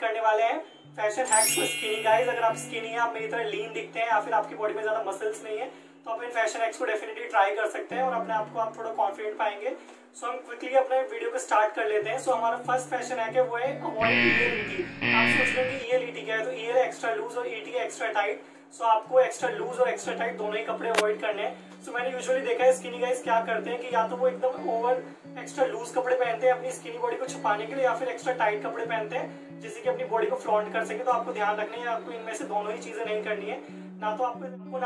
करने वाले हैं fashion hacks for skinny guys. अगर आप स्किनी हैं, आप मेरी तरह लीन दिखते हैं या फिर आपकी बॉडी में ज्यादा मसल्स नहीं है, तो आप इन फैशन हैक्स को डेफिनेटली ट्राई कर सकते हैं और अपने आप को आप थोड़ा कॉन्फिडेंट पाएंगे। सो हम क्विकली अपने वीडियो को स्टार्ट कर लेते हैं। सो हमारा फर्स्ट फैशन हैक है वो है अवॉइड ईएल ईटी। आप सोच रहे हैं कि ईएल ईटी क्या है, तो ईएल एक्स्ट्रा लूज और ईटी एक्स्ट्रा टाइट। सो आपको एक्स्ट्रा लूज और एक्स्ट्रा टाइट दोनों ही कपड़े अवॉइड करने हैं। सो मैंने यूजुअली देखा है स्किनी गाइस क्या करते हैं कि या तो वो एकदम ओवर एक्स्ट्रा लूज कपड़े पहनते हैं अपनी स्किनी बॉडी को छुपाने के लिए, या फिर एक्स्ट्रा टाइट कपड़े पहनते हैं जिससे कि अपनी बॉडी को फ्लॉन्ट कर सके। तो आपको ध्यान रखना है, आपको इनमें से दोनों ही चीजें नहीं करनी है। ना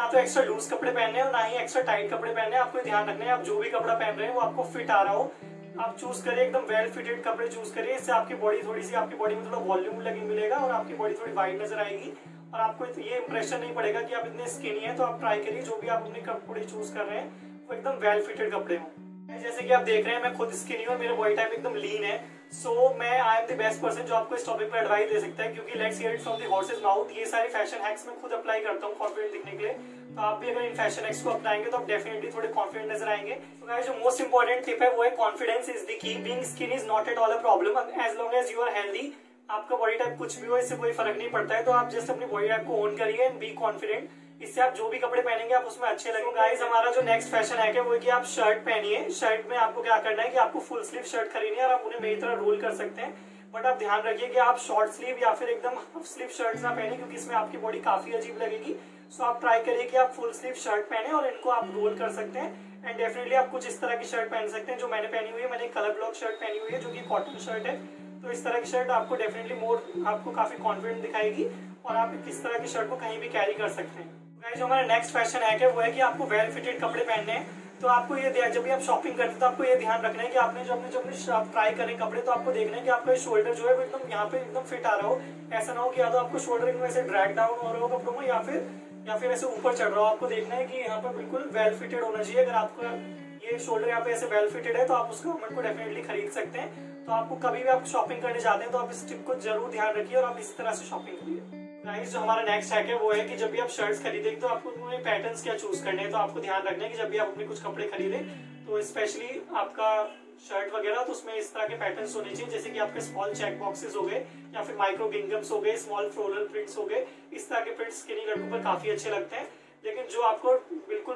तो एक्स्ट्रा लूज कपड़े पहनने हैं और ना ही एक्स्ट्रा टाइट कपड़े पहनने हैं। आपको ध्यान रखना है आप जो भी कपड़ा पहन रहे हैं वो आपको फिट आ रहा हो। आप चूज करिए एकदम वेल फिटेड कपड़े चूज करिए, इससे आपकी बॉडी थोड़ी सी आपकी बॉडी में थोड़ा वॉल्यूम लगी मिलेगा और आपकी बॉडी थोड़ी वाइड नजर आएगी और आपको ये इंप्रेशन नहीं पड़ेगा कि आप इतने स्किनी हैं। तो आप ट्राई करिए जो भी आप अपने कपड़े चूज कर रहे हैं वो एकदम वेल फिटेड कपड़े हों। जैसे कि आप देख रहे हैं मैं खुद स्किनी हूँ, मेरा बॉडी टाइप एकदम लीन है। सो मैं I am the best person जो आपको इस टॉपिक पर एडवाइस दे सकता है, क्योंकि let's hear it from the horses mouth. ये सारे फैशन हैक्स मैं खुद अप्लाई करता हूँ कॉन्फिडेंट दिखने के लिए। तो आप भी अगर इन फैशन हैक्स को अपनाएंगे तो आप डेफिनेटली थोड़े कॉन्फिडेंट नजर आएंगे। तो गाइस जो मोस्ट इंपॉर्टेंट टिप है वो है confidence is the key. Being skin is not at all a problem as long as you are healthy. आपका बॉडी टाइप कुछ भी हो, इससे कोई फर्क नहीं पड़ता है। तो आप जस्ट अपनी बॉडी टाइप को ओन करिए एंड बी कॉन्फिडेंट। इससे आप जो भी कपड़े पहनेंगे आप उसमें अच्छे लगेंगे। गाइस हमारा जो नेक्स्ट फैशन हैक है वो है कि आप शर्ट पहनिए। शर्ट में आपको क्या करना है कि आपको फुल स्लीव शर्ट खरीदनी है और आप उन्हें मेरी तरह रोल कर सकते हैं। बट आप ध्यान रखिए कि आप शॉर्ट स्लीव या फिर एकदम हाफ स्लीव शर्ट ना पहने, क्योंकि इसमें आपकी बॉडी काफी अजीब लगेगी। सो आप ट्राई करिए कि आप फुल स्लीव शर्ट पहने और इनको आप रोल कर सकते हैं। एंड डेफिनेटली आप कुछ इस तरह की शर्ट पहन सकते हैं जो मैंने पहनी हुई है। मैंने कलर ब्लॉक शर्ट पहनी हुई है जो कि कॉटन शर्ट है। तो इस तरह की शर्ट आपको डेफिनेटली आपको काफी कॉन्फिडेंट दिखाएगी और आप इस तरह की शर्ट को कहीं भी कैरी कर सकते हैं। जो हमारा नेक्स्ट फैशन हैक है वो है कि आपको वेल फिटेड कपड़े पहनने हैं। तो आपको ये जब भी आप शॉपिंग करते हैं तो आपको ये ध्यान रखना है कि आपने जो अपने आप ट्राई करें कपड़े, तो आपको देखना है कि आपका शोल्डर जो है वो एकदम यहाँ पे एकदम फिट आ रहा हो। ऐसा ना हो कि या तो आपको शोल्डर एकदम ऐसे ड्रैग डाउन हो रहा हो कपड़ों में, या फिर ऐसे ऊपर चढ़ रहा हो। आपको देखना है कि यहाँ पर बिल्कुल वेल फिटेड होना चाहिए। अगर आपका ये शोल्डर यहाँ पे ऐसे वेल फिटेड है तो आप उसको कमेंट को डेफिनेटली खरीद सकते हैं। तो आपको कभी भी आप शॉपिंग करने जाते हैं तो आप इस टिप को जरूर ध्यान रखिए और आप इस तरह से शॉपिंग करिए। गाइस जो हमारा नेक्स्ट हैक है वो है कि जब भी आप शर्ट्स खरीदेंगे तो आपको उनमें पैटर्न्स क्या चूज करने हैं। तो आपको ध्यान रखना है कि जब भी आप अपने कुछ कपड़े खरीदें तो स्पेशली आपका शर्ट वगैरह, तो उसमें इस तरह के पैटर्न्स होने चाहिए, जैसे कि आपके स्मॉल चेक बॉक्सेस हो गए या फिर माइक्रो गिंगम्स हो गए, स्मॉल फ्लोरल प्रिंट्स हो गए। इस तरह के प्रिंट्स स्किनी लड़कों पर काफी अच्छे लगते हैं। लेकिन जो आपको बिल्कुल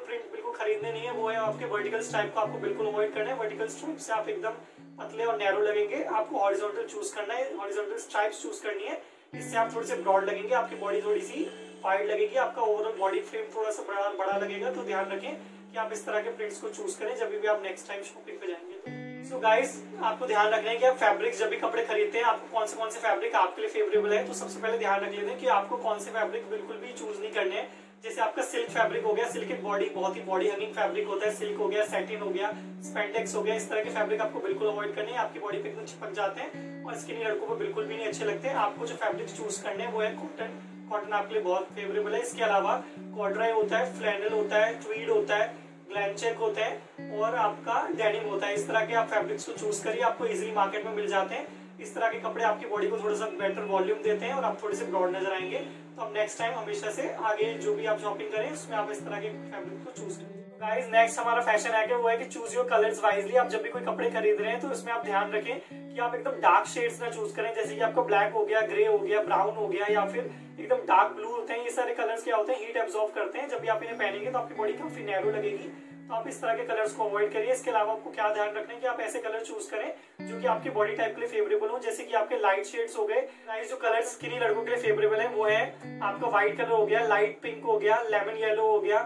खरीदने नहीं है वो है आपके वर्टिकल स्ट्राइप को आपको बिल्कुल अवॉइड करना है। वर्टिकल स्ट्राइप से आप एकदम पतले और नैरो लगेंगे। आपको हॉरिजॉन्टल चूज करना है, हॉरिजॉन्टल स्ट्राइप्स चूज करनी है। इससे आप थोड़े से ब्रॉड लगेंगे, आपकी बॉडी थोड़ी सी वाइड लगेगी, आपका ओवरऑल बॉडी फ्रेम थोड़ा सा बड़ा लगेगा। तो ध्यान रखें कि आप इस तरह के प्रिंट्स को चूज करें जब भी आप नेक्स्ट टाइम शॉपिंग पे जाएंगे। सो गाइस आपको ध्यान रखना है कि आप फैब्रिक जब भी कपड़े खरीदते हैं आपको कौन से फैब्रिक आपके लिए फेवरेबल है। तो सबसे पहले ध्यान रख लेते हैं कि आपको कौन से फैब्रिक बिल्कुल भी चूज नहीं करने हैं। जैसे आपका सिल्क फैब्रिक हो गया, सिल्क बहुत ही बॉडी हगिंग फैब्रिक होता है। सिल्क हो गया, सैटिन हो गया, स्पेंडेक्स हो गया, इस तरह के फैब्रिक आपको बिल्कुल अवॉइड करने हैं। आपकी बॉडी पे एकदम चिपक जाते हैं और स्किनी लड़कों को बिल्कुल भी नहीं अच्छे लगते हैं। आपको जो फैब्रिक चूज करने हैं वो है कॉटन। कॉटन आपके लिए बहुत फेवरेबल है। इसके अलावा कॉर्डराई होता है, फ्लैनल होता है, ट्वीड होता है, ग्लैंचेक होता है और आपका डेनिम होता है। इस तरह के आप फैब्रिक्स को चूज करिए, आपको इजीली मार्केट में मिल जाते हैं। इस तरह के कपड़े आपकी बॉडी को थोड़ा सा बेटर वॉल्यूम देते हैं और आप थोड़े से ब्रॉड नजर आएंगे। तो अब नेक्स्ट टाइम हमेशा से आगे जो भी आप शॉपिंग करें उसमें आप इस तरह के फैब्रिक को चूज करें। गाइस नेक्स्ट हमारा फैशन हैक है वो है कि चूज योर कलर्स वाइजली। आप जब भी कोई कपड़े खरीद रहे हैं तो इसमें आप ध्यान रखें कि आप एकदम डार्क शेड्स ना चूज करें, जैसे कि आपका ब्लैक हो गया, ग्रे हो गया, ब्राउन हो गया या फिर एकदम डार्क ब्लू होते हैं। ये सारे कलर्स क्या होते हैं, हीट एब्जॉर्ब करते हैं। जब भी आप इन्हें पहनेंगे तो आपकी बॉडी काफी नैरो लगेगी। तो आप इस तरह के कलर्स को अवॉइड करिए। इसके अलावा आपको क्या ध्यान रखना है कि आप ऐसे कलर चूज करें जो कि आपकी बॉडी टाइप के लिए फेवरेबल हो, जैसे कि आपके लाइट शेड्स हो गए। गाइस जो कलर स्किनी लड़कों के लिए फेवरेबल है वो है आपका व्हाइट कलर हो गया, लाइट पिंक हो गया, लेमन येलो हो गया,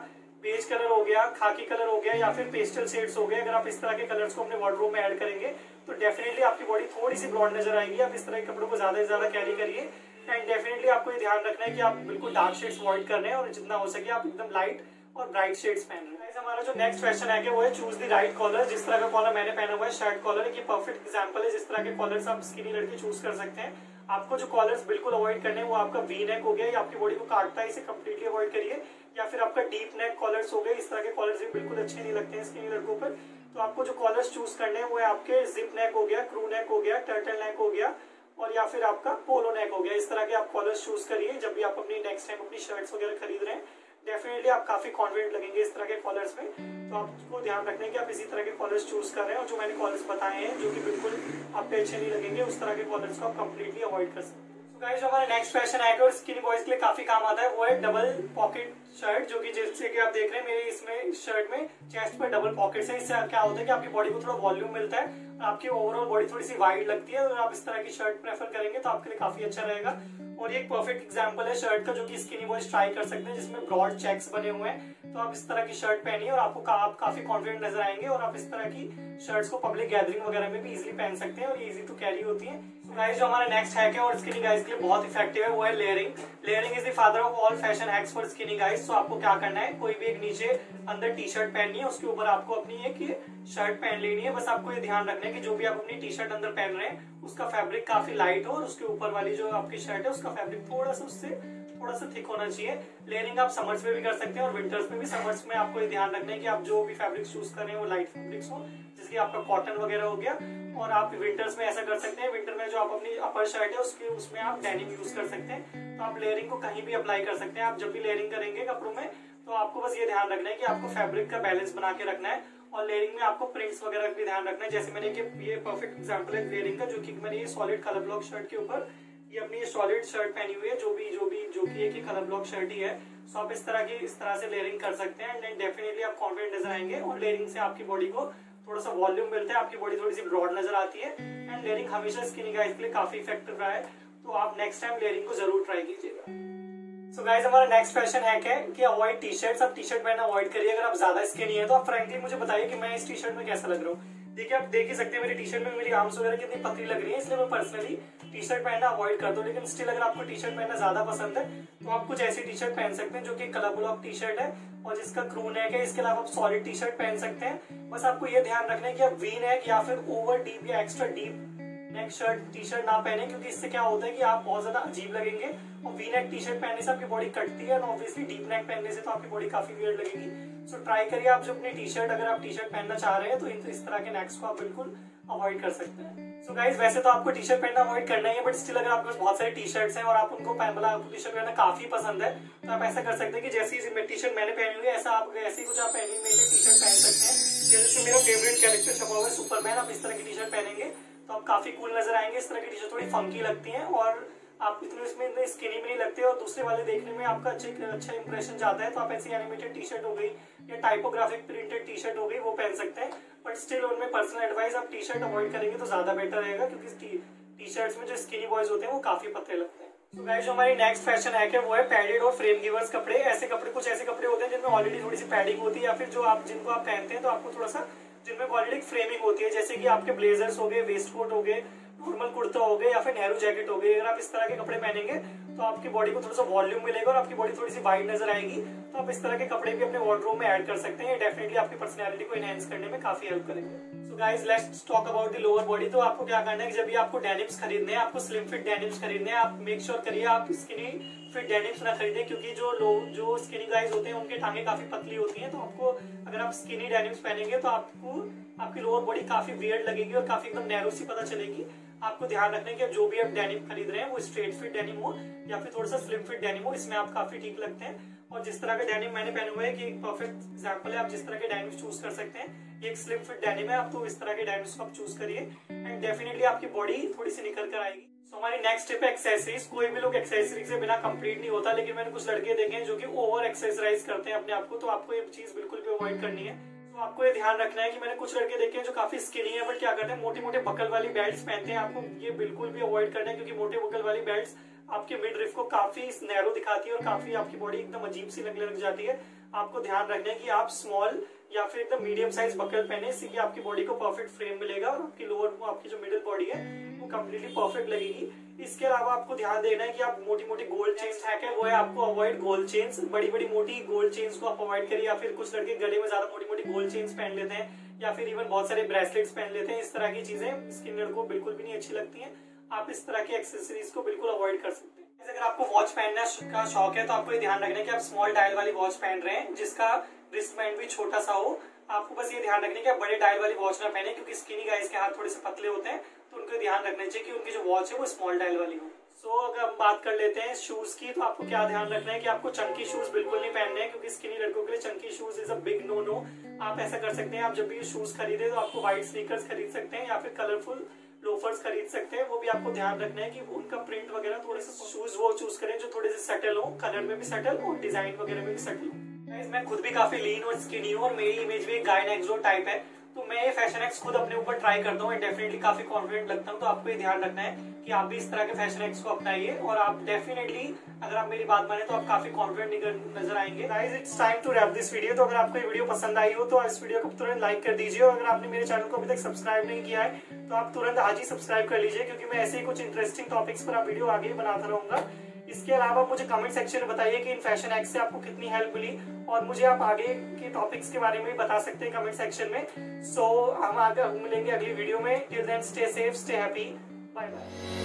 बेज कलर हो गया, खाकी कलर हो गया या फिर पेस्टल शेड्स हो गए। अगर आप इस तरह के कलर्स को अपने वार्डरोब में ऐड करेंगे तो डेफिनेटली आपकी बॉडी थोड़ी सी ब्रॉड नजर आएगी। आप इस तरह के कपड़ों को ज्यादा से ज्यादा कैरी करिए एंड डेफिनेटली आपको ये ध्यान रखना है कि आप बिल्कुल डार्क शेड्स अवॉइड कर रहे हैं और जितना हो सके आप एकदम लाइट और ब्राइट शेड्स पहन रहे हैं। हमारा जो नेक्स्ट फैशन है वो है चूज द राइट कॉलर। जिस तरह का कॉलर मैंने पहना हुआ है शर्ट कॉलर, एक परफेक्ट एग्जांपल है जिस तरह के कॉलर्स आप स्किनी लड़के चूज कर सकते हैं। आपको जो कॉलर्स बिल्कुल अवॉइड करने हैं वो आपका वी नेक हो गया, ये आपकी बॉडी को काटता है, इसे कम्प्लीटली अवॉइड करिए। या फिर आपका डीप नेक कॉलर्स हो गए, इस तरह के कॉलर्स भी बिल्कुल अच्छे नहीं लगते हैं स्किनी लड़कों पर। तो आपको जो कॉलर्स चूज करने हैं वो है आपके जिप नेक हो गया, क्रू नेक हो गया, टर्टल नेक हो गया और या फिर आपका पोलो नेक हो गया। इस तरह के आप कॉलर्स चूज करिए जब भी आप अपनी नेक्स्ट टाइम अपनी शर्ट्स वगैरह खरीद रहे हैं। डेफिनेटली आप काफी कॉन्फिडेंट लगेंगे इस तरह के कॉलर्स में। तो आपको ध्यान रखना है कि आप इसी तरह के कॉलर्स चूज कर रहे हैं और जो मैंने कॉलर्स बताए हैं जो कि बिल्कुल आपके अच्छे नहीं लगेंगे उस तरह के कॉलर्स को आप कंप्लीटली अवॉइड कर सकते हैं। गाइस जो हमारा नेक्स्ट फैशन है और स्किनी बॉयज के लिए काफी काम आता है वो है डबल पॉकेट शर्ट, जो कि जैसे कि आप देख रहे हैं मेरे इसमें शर्ट में चेस्ट पर डबल पॉकेट्स है। इससे क्या होता है कि आपकी बॉडी को थोड़ा वॉल्यूम मिलता है और आपकी ओवरऑल बॉडी थोड़ी सी वाइड लगती है। अगर आप इस तरह की शर्ट प्रेफर करेंगे तो आपके लिए काफी अच्छा रहेगा। और ये एक परफेक्ट एग्जांपल है शर्ट का जो कि स्किनी बॉयज ट्राई कर सकते हैं, जिसमें ब्रॉड चेक्स बने हुए हैं। तो आप इस तरह की शर्ट पहनिए और आपको आप काफी कॉन्फिडेंट नजर आएंगे और आप इस तरह की शर्ट्स को पब्लिक गैदरिंग वगैरह में भी इजीली पहन सकते हैं और इजी टू कैरी होती है। तो गाइस जो हमारा नेक्स्ट हैक है और स्किनी गाइज के लिए बहुत इफेक्टिव है वो है layering. Layering is the father of all fashion hacks for skinny guys. तो आपको क्या करना है, कोई भी एक नीचे अंदर टी शर्ट पहननी है, उसके ऊपर आपको अपनी एक शर्ट पहन लेनी है। बस आपको ये ध्यान रखना है कि जो भी आप अपनी टी शर्ट अंदर पहन रहे हैं उसका फैब्रिक काफी लाइट हो और उसके ऊपर वाली जो आपकी शर्ट है उसका फैब्रिक थोड़ा सा थिक होना चाहिए। लेयरिंग आप समर्स में भी कर सकते हैं और विंटर्स में भी। समर्स में आपको ये ध्यान रखना है कि आप जो भी फैब्रिक चूज कर रहे हैं वो लाइट फैब्रिक्स हो, जैसे आपका कॉटन वगैरह हो गया। और आप विंटर्स में ऐसा कर सकते हैं, विंटर में जो आप अपनी अपर शर्ट है उसमें आप डेनिम यूज कर सकते हैं। तो आप लेयरिंग को कहीं भी अप्लाई कर सकते हैं। आप जब भी लेयरिंग करेंगे कपड़ों में तो आपको बस ये ध्यान रखना है कि आपको फैब्रिक का बैलेंस बना के रखना है और लेयरिंग में आपको प्रिंट्स वगैरह भी ध्यान रखना है। जैसे मैंने ये परफेक्ट एग्जांपल है लेयरिंग का, जो कि मैंने ये सॉलिड कलर ब्लॉक शर्ट के ऊपर ये अपनी सॉलिड शर्ट पहनी हुई है, जो कि एक कलर ब्लॉक शर्ट ही है। सो आप इस तरह से लेयरिंग कर सकते हैं एंड डेफिनेटली आप कॉन्फिडेंट नजर आएंगे। और लेयरिंग से आपकी बॉडी को थोड़ा सा वॉल्यूम मिलता है, आपकी बॉडी थोड़ी सी ब्रॉड नजर आती है एंड लेयरिंग हमेशा स्किनी गाइज के लिए काफी इफेक्टिव रहा है। तो आप नेक्स्ट टाइम लेयरिंग को जरूर ट्राई कीजिएगा। सो गाइस हमारा नेक्स्ट फैशन हैक है कि अवॉइड टी शर्ट्स। आप टी शर्ट पहनना अवॉइड करिए। अगर आप ज्यादा स्किनी है तो आप फ्रैंकली मुझे बताइए कि मैं इस टी शर्ट में कैसा लग रहा हूँ। देखिए आप देख ही सकते हैं मेरी टी शर्ट में मेरी आर्म्स वगैरह कितनी पतली लग रही है, इसलिए मैं पर्सनली टी शर्ट पहनना अवॉइड करता हूँ। लेकिन स्टिल अगर आपको टी शर्ट पहनना ज्यादा पसंद है तो आप कुछ ऐसी टी शर्ट पहन सकते हैं जो कि कलर ब्लॉक टी शर्ट है और जिसका क्रू नेक है। इसके अलावा आप सॉलिड टी शर्ट पहन सकते हैं। बस आपको ये ध्यान रखना है कि आप वी नेक या फिर ओवर डीप या extra deep neck shirt T shirt ना पहने, क्योंकि इससे क्या होता है कि आप बहुत ज्यादा अजीब लगेंगे। और वी नेक टी शर्ट पहनने से आपकी बॉडी कटती है और ऑब्वियसली डीप नेक पहनने से तो आपकी बॉडी काफी वियर्ड लगेगी। सो ट्राई करिए आप जो अपनी टी शर्ट, अगर आप टी शर्ट पहनना चाह रहे हैं तो इस तरह के नेक्स को आप बिल्कुल अवॉइड कर सकते हैं। सो गाइस वैसे तो आपको टी शर्ट पहनना अवॉइड करना ही है, बट स्टिल अगर आपके पास बहुत सारी टी शर्ट्स हैं और आप उनको आपको टी शर्ट पहनना काफी पसंद है तो आप ऐसा कर सकते हैं कि जैसी टी शर्ट मैंने पहनी हुई है ऐसी कुछ आप एनिमेटेड टी शर्ट पहन सकते हैं। जैसे मेरा फेवरेट कैरेक्टर छपा हुआ है सुपरमैन, आप इस तरह की टी शर्ट पहनेंगे तो आप काफी कूल नजर आएंगे। इस तरह की टी शर्ट थोड़ी फंकी लगती है और आप इतने स्किनी भी नहीं लगते और दूसरे वाले देखने में आपका अच्छा इंप्रेशन जाता है। तो आप ऐसी एनिमेटेड टी शर्ट हो गई या टाइपोग्राफिक प्रिंटेड टी शर्ट हो गई वो पहन सकते हैं। बट स्टिल उनमें पर्सनल एडवाइस आप टी शर्ट अवॉइड करेंगे तो ज्यादा बेटर रहेगा, क्योंकि टी शर्ट्स में जो स्किनी बॉयज होते हैं वो काफी पतले लगते हैं। तो गाइस जो हमारी नेक्स्ट फैशन हैक है वो है पैडेड और फ्रेम गिवर्स कपड़े। कुछ ऐसे कपड़े होते हैं जिनमें ऑलरेडी थोड़ी सी पैडिंग होती है या फिर जिनको आप पहनते हैं तो आपको थोड़ा सा जिनमें ऑलरेडी फ्रेमिंग होती है, जैसे कि आपके ब्लेजर्स हो गए, वेस्ट कोट हो गए, नॉर्मल कुर्ता हो गया या फिर नेहरू जैकेट हो गई। अगर आप इस तरह के कपड़े पहनेंगे तो आपकी बॉडी को थोड़ा सा वॉल्यूम मिलेगा और आपकी बॉडी थोड़ी सी वाइड नजर आएगी। तो आप इस तरह के कपड़े भी अपने वार्डरोब में ऐड कर सकते हैं। डेफिनेटली आपकी पर्सनैलिटी को एनहांस करने में काफी हेल्प करेंगे। So guys let's talk about the lower body. तो आपको क्या करना है कि जब भी आपको डेनिम्स खरीदने हैं, आपको स्लिम फिट डेनिम्स खरीदने हैं, आप मेक श्योर करिए आप स्किनी फिट डेनिम्स ना खरीदें, क्योंकि जो स्किनी गाइज होते हैं उनके टांगे काफी पतली होती हैं। तो आपको अगर आप स्किनी डेनिम्स पहनेंगे तो आपकी लोअर बॉडी काफी वियर्ड लगेगी और काफी एकदम नैरो सी पता चलेगी। आपको ध्यान रखना है कि जो भी आप डेनिम खरीद रहे हैं वो स्ट्रेट फिट डेनिम हो या फिर थोड़ा सा स्लिम फिट डेनिम हो, इसमें आप काफी ठीक लगते हैं। और जिस तरह का डेनिम मैंने पहना हुआ है कि एक परफेक्ट एग्जांपल है, आप जिस तरह के डेनिम चूज कर सकते हैं। एक स्लिम फिट डेनिम है, आप तो इस तरह के डेनिम्स को आप चूज करिए एंड डेफिनेटली आपकी बॉडी थोड़ी सी निकल कर आएगी। सो हमारी नेक्स्ट स्टेप है एक्सेसरीज। कोई भी लोग एक्सेसरीज से बिना कंप्लीट नहीं होता, लेकिन मैंने कुछ लड़के देखे हैं जो कि ओवर एक्सेसराइज करते हैं अपने आप को, तो आपको ये चीज बिल्कुल भी अवॉइड करनी है। तो आपको ये ध्यान रखना है कि मैंने कुछ लड़के देखे हैं जो काफी स्किनी है बट क्या करते हैं मोटे मोटे बकल वाली बेल्ट्स पहनते हैं। आपको ये बिल्कुल भी अवॉइड करना है, क्योंकि मोटे बकल वाली बेल्ट्स आपके मिडरिफ को काफी नैरो दिखाती है और काफी आपकी बॉडी एकदम अजीब सी लगने लग जाती है। आपको ध्यान रखना है कि आप स्मॉल या फिर एकदम मीडियम साइज बकल पहने, इससे आपकी बॉडी को परफेक्ट फ्रेम मिलेगा और आपकी जो मिडिल बॉडी है वो कम्प्लीटली परफेक्ट लगेगी। इसके अलावा आपको ध्यान देना है कि आप मोटी मोटी गोल्ड चेन्स हैक है वो है आपको अवॉइड गोल्ड चेन्स। बड़ी बड़ी मोटी गोल्ड चेन्स को आप अवॉइड करिए, या फिर कुछ लड़के गले में ज्यादा मोटी मोटी गोल्ड चेन्स पहन लेते हैं या फिर इवन बहुत सारे ब्रेसलेट्स पहन लेते हैं। इस तरह की चीजें स्किन लड़कों को बिल्कुल भी नहीं अच्छी लगती हैं। आप इस तरह की एक्सेसरीज को बिल्कुल अवॉइड कर सकते हैं। अगर आपको वॉच पहनने का शौक है तो आपको ये ध्यान रखना है कि आप स्मॉल डायल वाली वॉच पहन रहे हैं जिसका रिस्ट बैंड भी छोटा सा हो। आपको बस ये ध्यान रखना है कि आप बड़े डायल वाली वॉच ना पहने, क्योंकि स्किनी गाइज के हाथ थोड़े से पतले होते हैं, तो उनको ध्यान रखना चाहिए कि उनकी जो वॉच है वो स्मॉल डायल वाली हो। सो अगर हम बात कर लेते हैं शूज की, तो आपको क्या ध्यान रखना है कि आपको चंकी शूज बिल्कुल नहीं पहनने हैं, क्योंकि स्किनी लड़कों के लिए chunky shoes is a big no. आप ऐसा कर सकते हैं, आप जब भी शूज खरीदे तो आपको व्हाइट स्नीकर्स खरीद सकते हैं या फिर कलरफुल लोफर्स खरीद सकते हैं। वो भी आपको ध्यान रखना है कि उनका प्रिंट वगैरह थोड़े से शूज वो चूज करें जो थोड़े से सेटल हो, कलर में भी सेटल और डिजाइन वगैरह में भी सेटल हो। मैं खुद भी काफी लीन और स्किनी हूँ और मेरी इमेज भी गाय नेक्सो टाइप है, तो मैं ये फैशन एक्स खुद अपने ऊपर ट्राई करता हूँ, डेफिनेटली काफी कॉन्फिडेंट लगता हूँ। तो आपको ये ध्यान रखना है कि आप भी इस तरह के फैशन एक्स को अपनाइए और आप डेफिनेटली, अगर आप मेरी बात माने तो आप काफी कॉन्फिडेंट नजर आएंगे। Guys it's time to wrap this video. तो अगर आपको ये वीडियो पसंद आई हो तो इस वीडियो को तुरंत लाइक कर दीजिए, और अगर आपने मेरे चैनल को अभी तक सब्सक्राइब नहीं किया है तो आप तुरंत आज ही सब्सक्राइब कर लीजिए, क्योंकि मैं ऐसे ही कुछ इंटरेस्टिंग टॉपिक्स पर वीडियो आगे ही बनाता रहूंगा। इसके अलावा मुझे कमेंट सेक्शन में बताइए कि इन फैशन एक्स से आपको कितनी हेल्प मिली, और मुझे आप आगे के टॉपिक्स के बारे में भी बता सकते हैं कमेंट सेक्शन में। सो हम आगे मिलेंगे अगली वीडियो में। Till then stay safe, stay happy, bye bye.